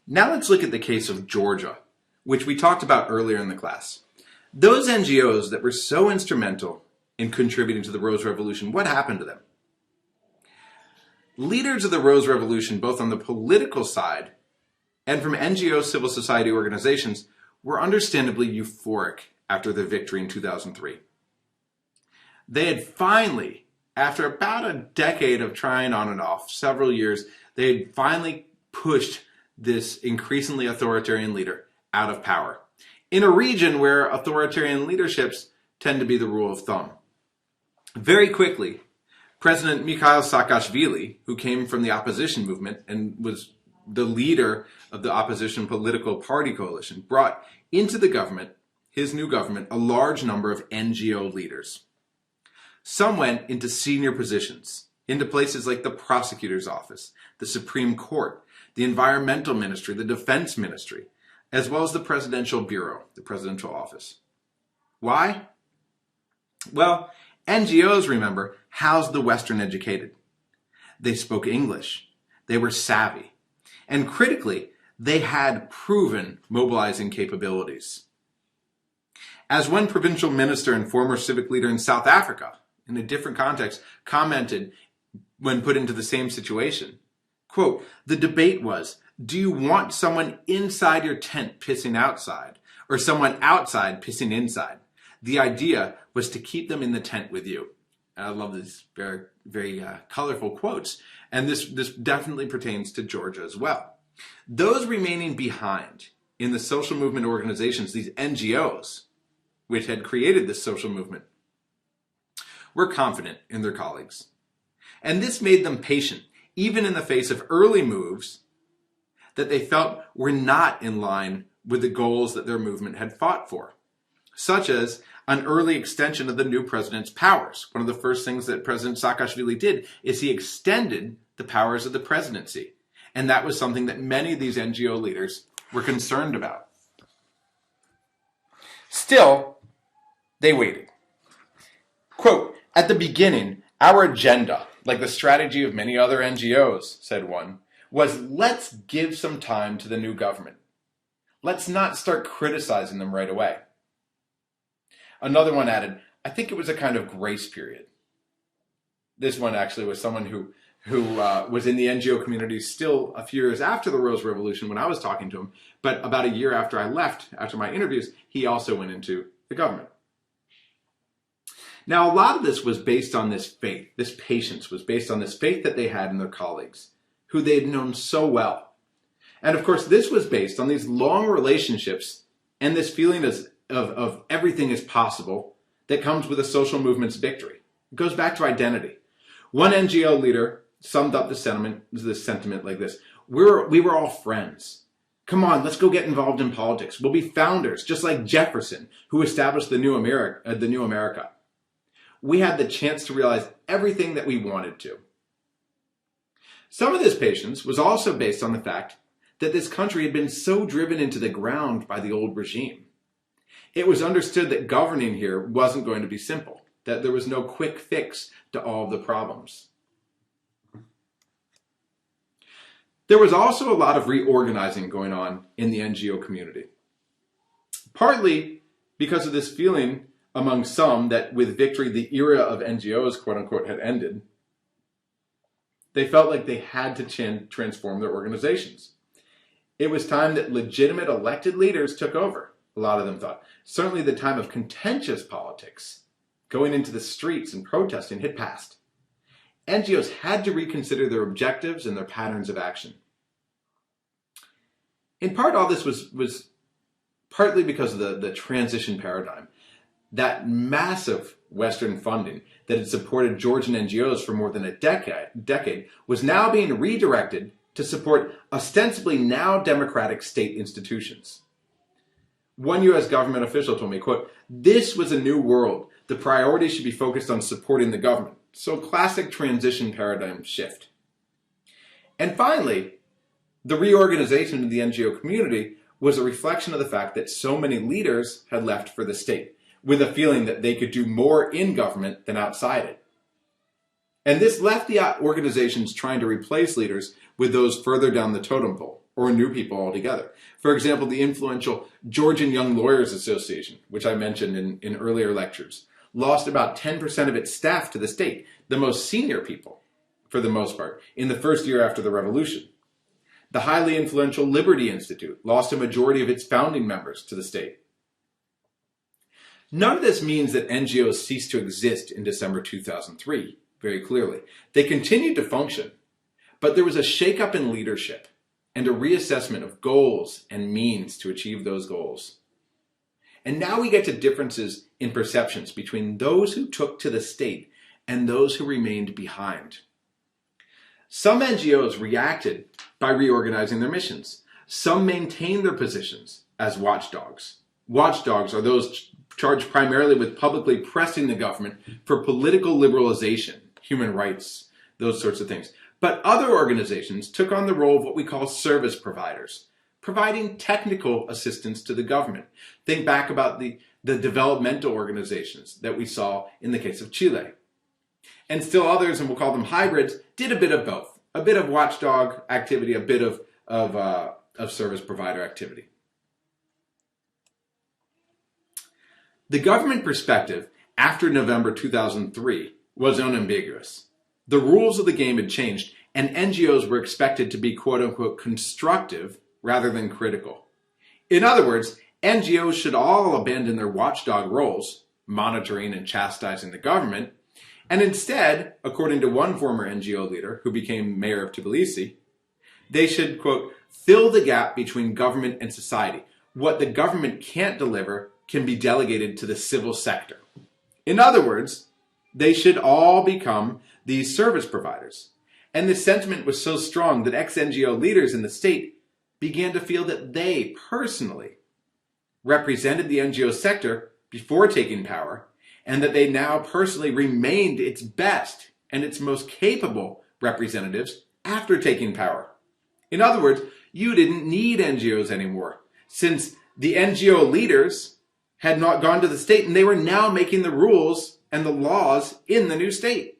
Now let's look at the case of Georgia, which we talked about earlier in the class. Those NGOs that were so instrumental in contributing to the Rose Revolution, what happened to them? Leaders of the Rose Revolution, both on the political side and from NGO civil society organizations, were understandably euphoric after their victory in 2003. They had finally, after about a decade of trying on and off, several years, they had finally pushed this increasingly authoritarian leader out of power in a region where authoritarian leaderships tend to be the rule of thumb. Very quickly, President Mikhail Saakashvili, who came from the opposition movement and was the leader of the opposition political party coalition, brought into the government, his new government, a large number of NGO leaders. Some went into senior positions, into places like the prosecutor's office, the Supreme Court, the Environmental Ministry, the Defense Ministry, as well as the Presidential Bureau, the presidential office. Why? Well, NGOs, remember, housed the Western educated. They spoke English. They were savvy. And critically, they had proven mobilizing capabilities. As one provincial minister and former civic leader in South Africa, in a different context, commented when put into the same situation, quote, "The debate was, do you want someone inside your tent pissing outside or someone outside pissing inside? The idea was to keep them in the tent with you." And I love these very colorful quotes. And this definitely pertains to Georgia as well. Those remaining behind in the social movement organizations, these NGOs, which had created this social movement, were confident in their colleagues. And this made them patient, even in the face of early moves that they felt were not in line with the goals that their movement had fought for, such as an early extension of the new president's powers. One of the first things that President Saakashvili did is he extended the powers of the presidency. And that was something that many of these NGO leaders were concerned about. Still, they waited. Quote, "At the beginning, our agenda, like the strategy of many other NGOs," said one, "was let's give some time to the new government. Let's not start criticizing them right away." Another one added, "I think it was a kind of grace period." This one actually was someone who was in the NGO community still a few years after the Rose Revolution when I was talking to him, but about a year after I left, after my interviews, he also went into the government. Now, a lot of this was based on this faith. This patience was based on this faith that they had in their colleagues, who they had known so well. And of course, this was based on these long relationships and this feeling of everything is possible that comes with a social movement's victory. It goes back to identity. One NGO leader summed up the sentiment like this: we were all friends. Come on, let's go get involved in politics. We'll be founders, just like Jefferson, who established the new America. We had the chance to realize everything that we wanted to. Some of this patience was also based on the fact that this country had been so driven into the ground by the old regime. It was understood that governing here wasn't going to be simple, that there was no quick fix to all of the problems. There was also a lot of reorganizing going on in the NGO community, partly because of this feeling among some that with victory, the era of NGOs, quote unquote, had ended. They felt like they had to transform their organizations. It was time that legitimate elected leaders took over, a lot of them thought. Certainly the time of contentious politics, going into the streets and protesting, had passed. NGOs had to reconsider their objectives and their patterns of action. In part, all this was partly because of the transition paradigm. That massive Western funding that had supported Georgian NGOs for more than a decade was now being redirected to support ostensibly now democratic state institutions. One U.S. government official told me, quote, "This was a new world. The priority should be focused on supporting the government." So classic transition paradigm shift. And finally, the reorganization of the NGO community was a reflection of the fact that so many leaders had left for the state, with a feeling that they could do more in government than outside it. And this left the organizations trying to replace leaders with those further down the totem pole, or new people altogether. For example, the influential Georgian Young Lawyers Association, which I mentioned in earlier lectures, lost about 10% of its staff to the state, the most senior people, for the most part, in the first year after the revolution. The highly influential Liberty Institute lost a majority of its founding members to the state. None of this means that NGOs ceased to exist in December 2003, very clearly. They continued to function, but there was a shakeup in leadership and a reassessment of goals and means to achieve those goals. And now we get to differences in perceptions between those who took to the state and those who remained behind. Some NGOs reacted by reorganizing their missions. Some maintained their positions as watchdogs. Watchdogs are those charged primarily with publicly pressing the government for political liberalization, human rights, those sorts of things. But other organizations took on the role of what we call service providers, providing technical assistance to the government. Think back about the developmental organizations that we saw in the case of Chile. And still others, and we'll call them hybrids, did a bit of both. A bit of watchdog activity, a bit of service provider activity. The government perspective after November 2003 was unambiguous. The rules of the game had changed, and NGOs were expected to be quote-unquote constructive rather than critical. In other words, NGOs should all abandon their watchdog roles, monitoring and chastising the government, and instead, according to one former NGO leader who became mayor of Tbilisi, they should, quote, fill the gap between government and society. What the government can't deliver can be delegated to the civil sector. In other words, they should all become these service providers. And the sentiment was so strong that ex-NGO leaders in the state began to feel that they personally represented the NGO sector before taking power, and that they now personally remained its best and its most capable representatives after taking power. In other words, you didn't need NGOs anymore, since the NGO leaders had not gone to the state and they were now making the rules and the laws in the new state.